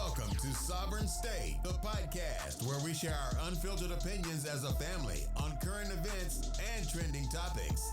Welcome to Sovereign State, the podcast where we share our unfiltered opinions as a family on current events and trending topics.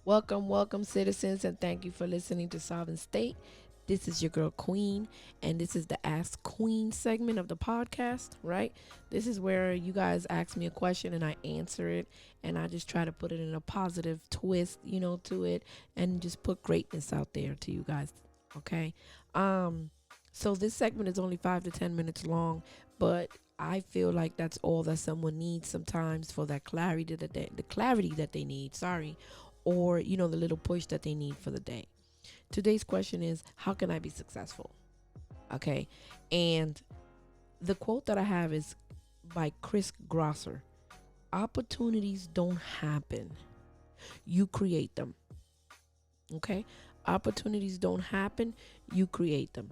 Welcome, citizens, and thank you for listening to Sovereign State. This is your girl Queen, and this is the Ask Queen segment of the podcast, right? This is where you guys ask me a question and I answer it, and I just try to put it in a positive twist, to it, and just put greatness out there to you guys, okay? So this segment is only 5 to 10 minutes long, but I feel like that's all that someone needs sometimes for that clarity the clarity that they need, or the little push that they need for the day. Today's question is, how can I be successful? Okay. And the quote that I have is by Chris Grosser. Opportunities don't happen. You create them. Okay? Opportunities don't happen. You create them.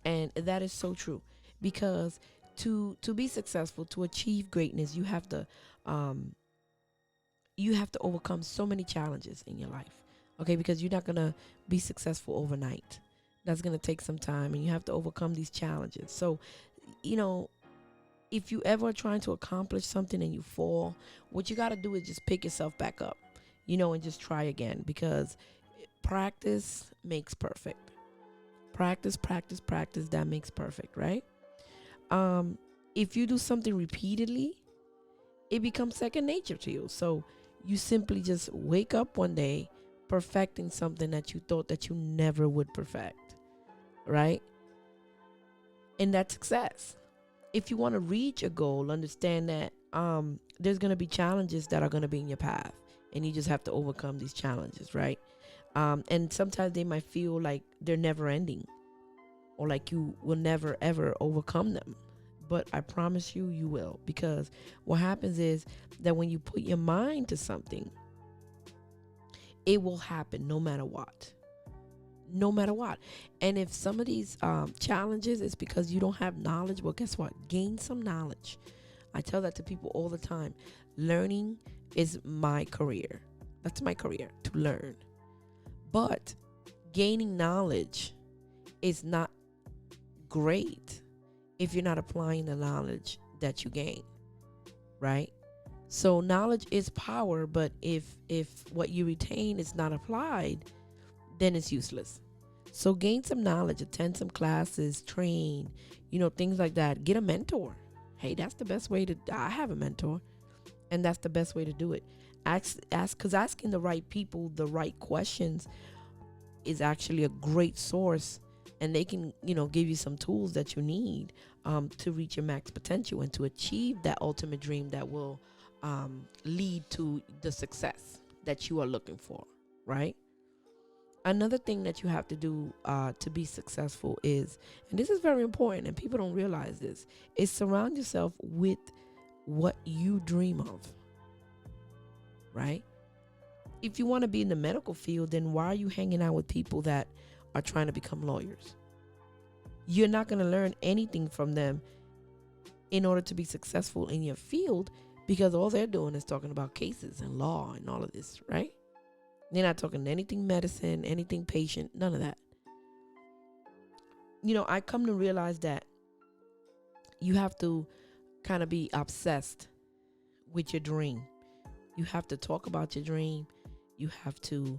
And that is so true, because to be successful, to achieve greatness, you have to overcome so many challenges in your life. Okay, because you're not going to be successful overnight. That's going to take some time, and you have to overcome these challenges. So, if you ever are trying to accomplish something and you fall, what you got to do is just pick yourself back up, and just try again, because practice makes perfect. Practice, that makes perfect, right? If you do something repeatedly, it becomes second nature to you. So you simply just wake up one day perfecting something that you thought that you never would perfect, right? And that's success. If you want to reach a goal, understand that there's going to be challenges that are going to be in your path, and you just have to overcome these challenges, right? And sometimes they might feel like they're never ending, or like you will never ever overcome them. But I promise you, you will, because what happens is that when you put your mind to something, it will happen no matter what. No matter what. And if some of these challenges is because you don't have knowledge, well, guess what? Gain some knowledge. I tell that to people all the time. Learning is my career. That's my career, to learn. But gaining knowledge is not great if you're not applying the knowledge that you gain, right? So knowledge is power, but if what you retain is not applied, then it's useless. So gain some knowledge, attend some classes, train, things like that. Get a mentor. Hey, that's the best way I have a mentor, and that's the best way to do it. Because asking the right people the right questions is actually a great source, and they can, give you some tools that you need to reach your max potential and to achieve that ultimate dream that will lead to the success that you are looking for, right? Another thing that you have to do to be successful is, and this is very important and people don't realize this, is surround yourself with what you dream of, right? If you want to be in the medical field, then why are you hanging out with people that are trying to become lawyers? You're not going to learn anything from them in order to be successful in your field, because all they're doing is talking about cases and law and all of this, right? They're not talking anything medicine, anything patient, none of that. I come to realize that you have to kind of be obsessed with your dream. You have to talk about your dream. You have to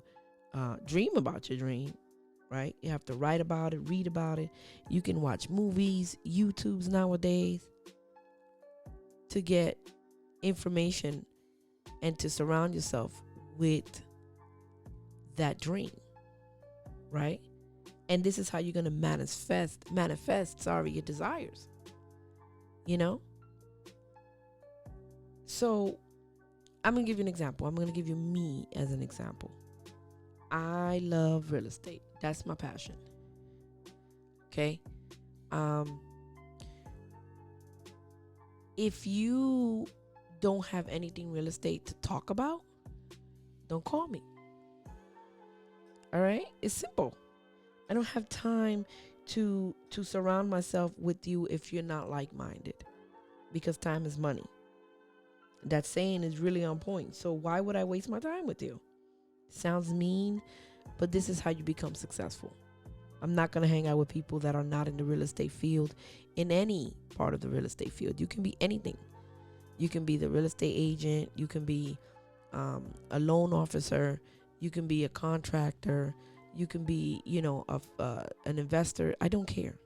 dream about your dream, right? You have to write about it, read about it. You can watch movies, YouTubes nowadays to get information and to surround yourself with that dream, right? And this is how you're going to manifest your desires, So I'm going to give you an example. I'm going to give you me as an example. I love real estate. That's my passion. Okay. If you don't have anything real estate to talk about, don't call me. All right? It's simple. I don't have time to surround myself with you if you're not like-minded, because time is money. That saying is really on point. So why would I waste my time with you? Sounds mean, but this is how you become successful. I'm not going to hang out with people that are not in the real estate field, in any part of the real estate field. You can be anything. You can be the real estate agent. You can be a loan officer. You can be a contractor. You can be, an investor. I don't care.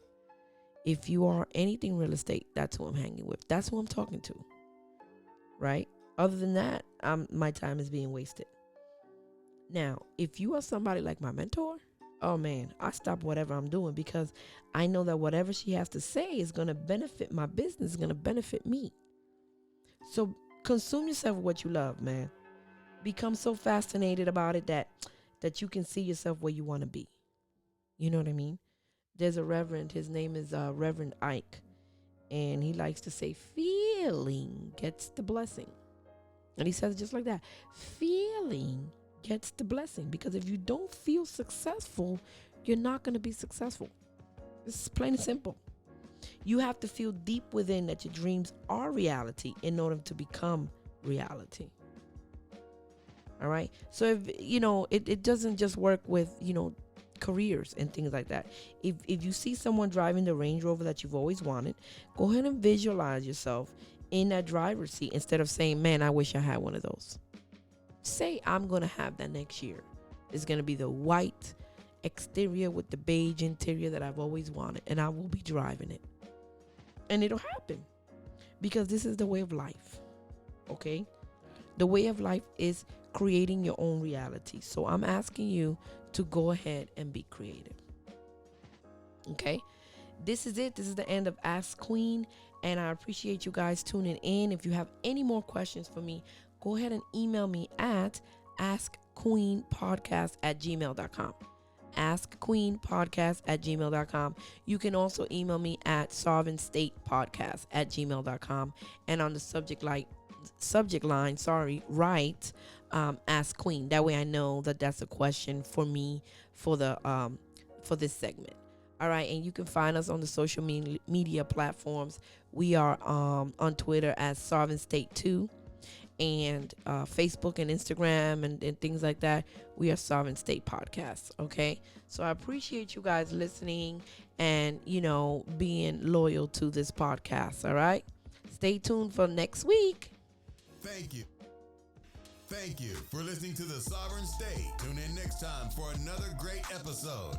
If you are anything real estate, that's who I'm hanging with. That's who I'm talking to. Right? Other than that, my time is being wasted. Now, if you are somebody like my mentor, oh man, I stop whatever I'm doing, because I know that whatever she has to say is going to benefit my business, is going to benefit me. So consume yourself with what you love, man. Become so fascinated about it that you can see yourself where you want to be. You know what I mean? There's a reverend, his name is Reverend Ike, and he likes to say, feeling gets the blessing. And he says it just like that. Feeling gets the blessing, because if you don't feel successful, you're not going to be successful. It's plain and simple. You have to feel deep within that your dreams are reality in order to become reality. All right. So if it doesn't just work with careers and things like that. If you see someone driving the Range Rover that you've always wanted, go ahead and visualize yourself in that driver's seat instead of saying, man, I wish I had one of those. Say, I'm going to have that next year. It's going to be the white exterior with the beige interior that I've always wanted, and I will be driving it. And it'll happen, because this is the way of life. Okay? The way of life is creating your own reality. So I'm asking you to go ahead and be creative. Okay? This is it. This is the end of Ask Queen, and I appreciate you guys tuning in. If you have any more questions for me, go ahead and email me at askqueenpodcast@gmail.com. askqueenpodcast@gmail.com. You can also email me at solvingstatepodcast@gmail.com. And on the subject line, write Ask Queen. That way I know that that's a question for me for this segment. All right, and you can find us on the social media platforms. We are on Twitter as SolvingState2. And Facebook and Instagram and things like that, we are Solving State Podcast. Okay, so I appreciate you guys listening and being loyal to this podcast. All right, stay tuned for next week. Thank you for listening to The Sovereign State. Tune in next time for another great episode.